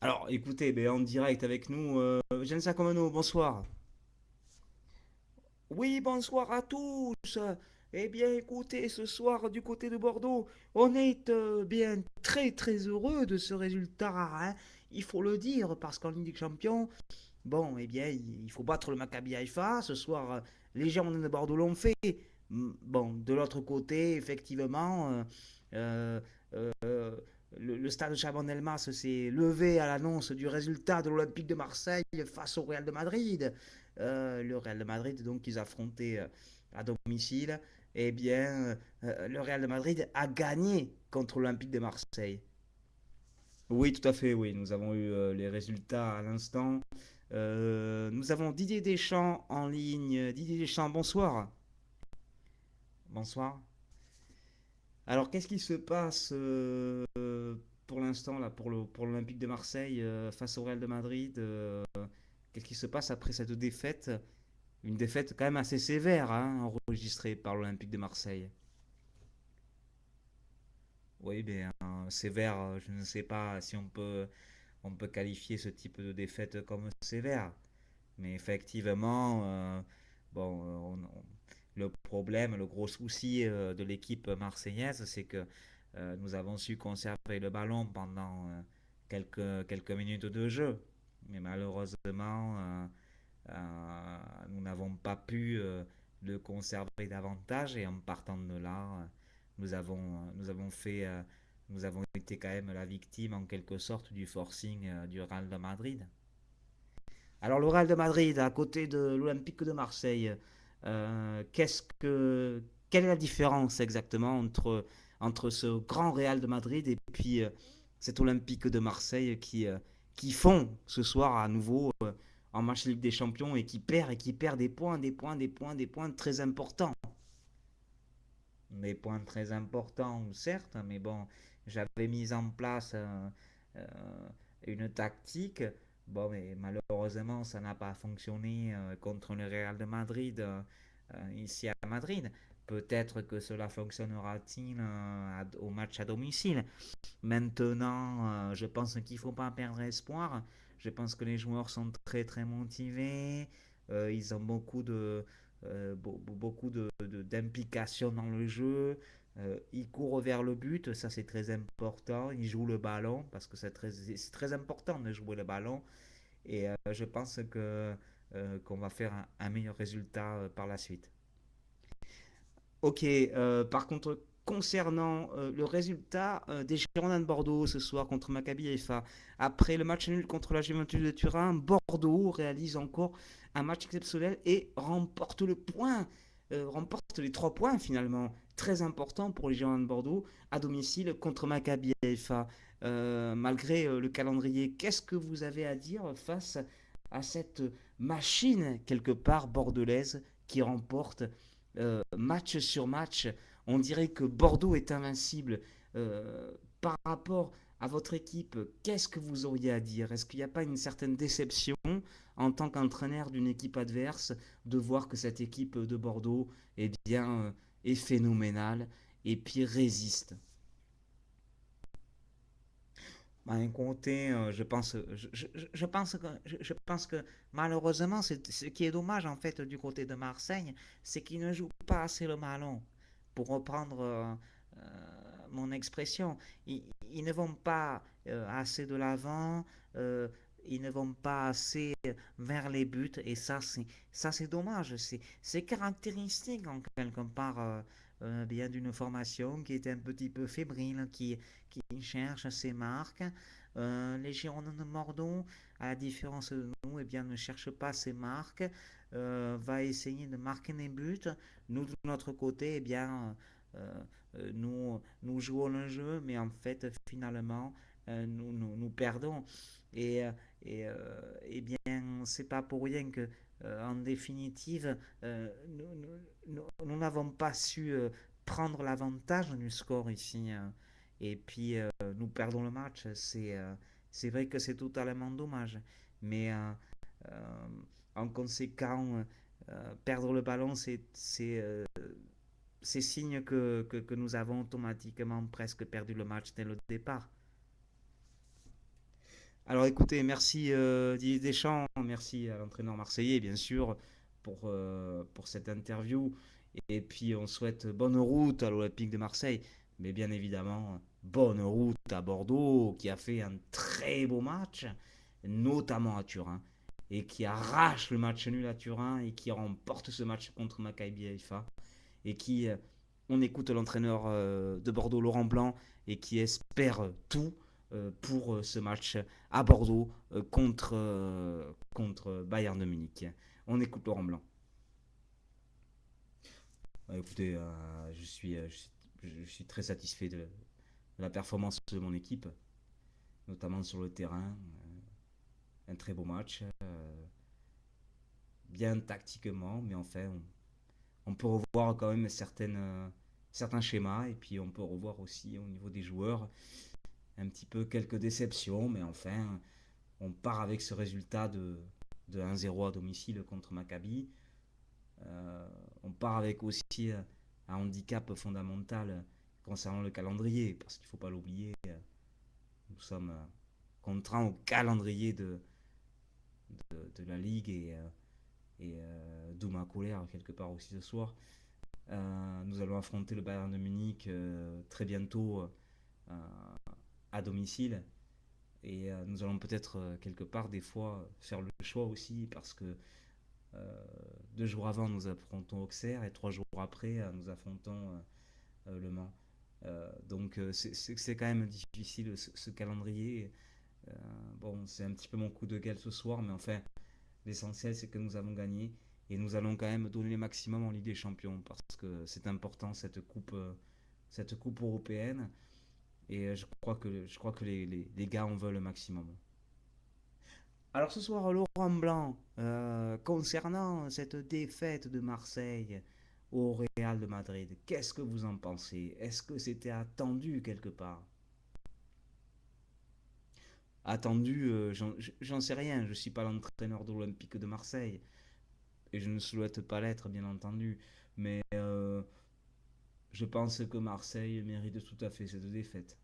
Alors, écoutez, ben, en direct avec nous, Jeanne Sacomano, bonsoir. Oui, bonsoir à tous. Eh bien, écoutez, ce soir, du côté de Bordeaux, on est bien très très heureux de ce résultat, hein. Il faut le dire, parce qu'en Ligue des Champions, bon, eh bien, il faut battre le Maccabi Haïfa. Ce soir, les gens de Bordeaux l'ont fait. Bon, de l'autre côté, effectivement, euh, euh, le stade Chaban-Delmas s'est levé à l'annonce du résultat de l'Olympique de Marseille face au Real de Madrid. Le Real de Madrid, donc, qu'ils affrontaient à domicile. Eh bien, le Real de Madrid a gagné contre l'Olympique de Marseille. Oui, tout à fait, oui. Nous avons eu les résultats à l'instant. Nous avons Didier Deschamps en ligne. Didier Deschamps, bonsoir. Bonsoir. Alors, qu'est-ce qui se passe pour l'instant là pour l'Olympique de Marseille face au Real de Madrid qu'est-ce qui se passe après cette défaite? Une défaite quand même assez sévère, hein, enregistrée par l'Olympique de Marseille. Oui, bien sévère, je ne sais pas si on peut qualifier ce type de défaite comme sévère. Mais effectivement, bon, le problème, le gros souci de l'équipe marseillaise, c'est que nous avons su conserver le ballon pendant quelques minutes de jeu. Mais malheureusement, nous n'avons pas pu le conserver davantage et en partant de là, nous avons fait, nous avons été quand même la victime en quelque sorte du forcing du Real de Madrid. Alors le Real de Madrid, à côté de l'Olympique de Marseille, qu'est-ce que, quelle est la différence exactement entre ce grand Real de Madrid et puis cet Olympique de Marseille qui font ce soir à nouveau en match Ligue des Champions et qui perd des points, des points, des points, des points très importants. Des points très importants, certes, mais bon, j'avais mis en place euh, une tactique. Bon, mais malheureusement, ça n'a pas fonctionné contre le Real de Madrid ici à Madrid. Peut-être que cela fonctionnera-t-il au match à domicile. Maintenant, je pense qu'il ne faut pas perdre espoir. Je pense que les joueurs sont très très motivés. Ils ont beaucoup d'implication dans le jeu. Ils courent vers le but, ça c'est très important. Ils jouent le ballon parce que c'est très important de jouer le ballon. Et je pense que qu'on va faire un meilleur résultat par la suite. Ok, par contre, concernant le résultat des Girondins de Bordeaux ce soir contre Maccabi Haifa, après le match nul contre la Juventus de Turin, Bordeaux réalise encore un match exceptionnel et remporte le point, remporte les 3 points finalement, très important pour les Girondins de Bordeaux à domicile contre Maccabi Haifa. Malgré le calendrier, qu'est-ce que vous avez à dire face à cette machine quelque part bordelaise qui remporte match sur match, on dirait que Bordeaux est invincible. Par rapport à votre équipe, qu'est-ce que vous auriez à dire? Est-ce qu'il n'y a pas une certaine déception en tant qu'entraîneur d'une équipe adverse de voir que cette équipe de Bordeaux eh bien, est phénoménale et puis résiste? Ben, écoutez, je pense que malheureusement, ce qui est dommage en fait du côté de Marseille, c'est qu'ils ne jouent pas assez le ballon. Pour reprendre mon expression, ils ne vont pas assez de l'avant, euh, ils ne vont pas assez vers les buts, et ça c'est dommage. C'est caractéristique en quelque part bien d'une formation qui est un petit peu fébrile, qui cherche ses marques. Les Girondins de Bordeaux, à la différence de nous, eh bien, ne cherchent pas ses marques, va essayer de marquer des buts. Nous, de notre côté, eh bien, nous jouons le jeu, mais en fait, finalement, nous perdons. Et, euh, eh bien, c'est pas pour rien que, en définitive, nous n'avons pas su prendre l'avantage du score ici, hein. Et puis, nous perdons le match. C'est vrai que c'est totalement dommage. Mais euh, en conséquent, perdre le ballon, c'est signe que nous avons automatiquement presque perdu le match dès le départ. Alors écoutez, merci Didier Deschamps, merci à l'entraîneur marseillais, bien sûr, pour cette interview. Et puis on souhaite bonne route à l'Olympique de Marseille, mais bien évidemment, bonne route à Bordeaux, qui a fait un très beau match, notamment à Turin, et qui arrache le match nul à Turin et qui remporte ce match contre Maccabi Haïfa. Et qui, on écoute l'entraîneur de Bordeaux, Laurent Blanc, et qui espère tout pour ce match à Bordeaux contre Bayern de Munich. On écoute Laurent Blanc. Écoutez, je suis très satisfait de la performance de mon équipe, notamment sur le terrain. Un très beau match, bien tactiquement, mais enfin, on peut revoir quand même certains schémas, et puis on peut revoir aussi au niveau des joueurs un petit peu quelques déceptions, mais enfin, on part avec ce résultat de 1-0 à domicile contre Maccabi. Euh, on part avec aussi un handicap fondamental concernant le calendrier, parce qu'il ne faut pas l'oublier, nous sommes contraints au calendrier de la Ligue, d'où ma colère quelque part aussi ce soir. Nous allons affronter le Bayern de Munich très bientôt euh, à domicile. Et nous allons peut-être quelque part des fois faire le choix aussi parce que 2 jours avant nous affrontons Auxerre et 3 jours après nous affrontons Le Mans. Donc c'est quand même difficile ce calendrier. Euh, bon, c'est un petit peu mon coup de gueule ce soir, mais enfin, l'essentiel c'est que nous avons gagné et nous allons quand même donner le maximum en Ligue des Champions parce que c'est important cette coupe européenne et je crois que les gars en veulent le maximum. Alors ce soir, Laurent Blanc, concernant cette défaite de Marseille au Real de Madrid, qu'est-ce que vous en pensez? Est-ce que c'était attendu quelque part? Attendu, j'en sais rien, je ne suis pas l'entraîneur de l'Olympique de Marseille et je ne souhaite pas l'être, bien entendu, mais je pense que Marseille mérite tout à fait cette défaite.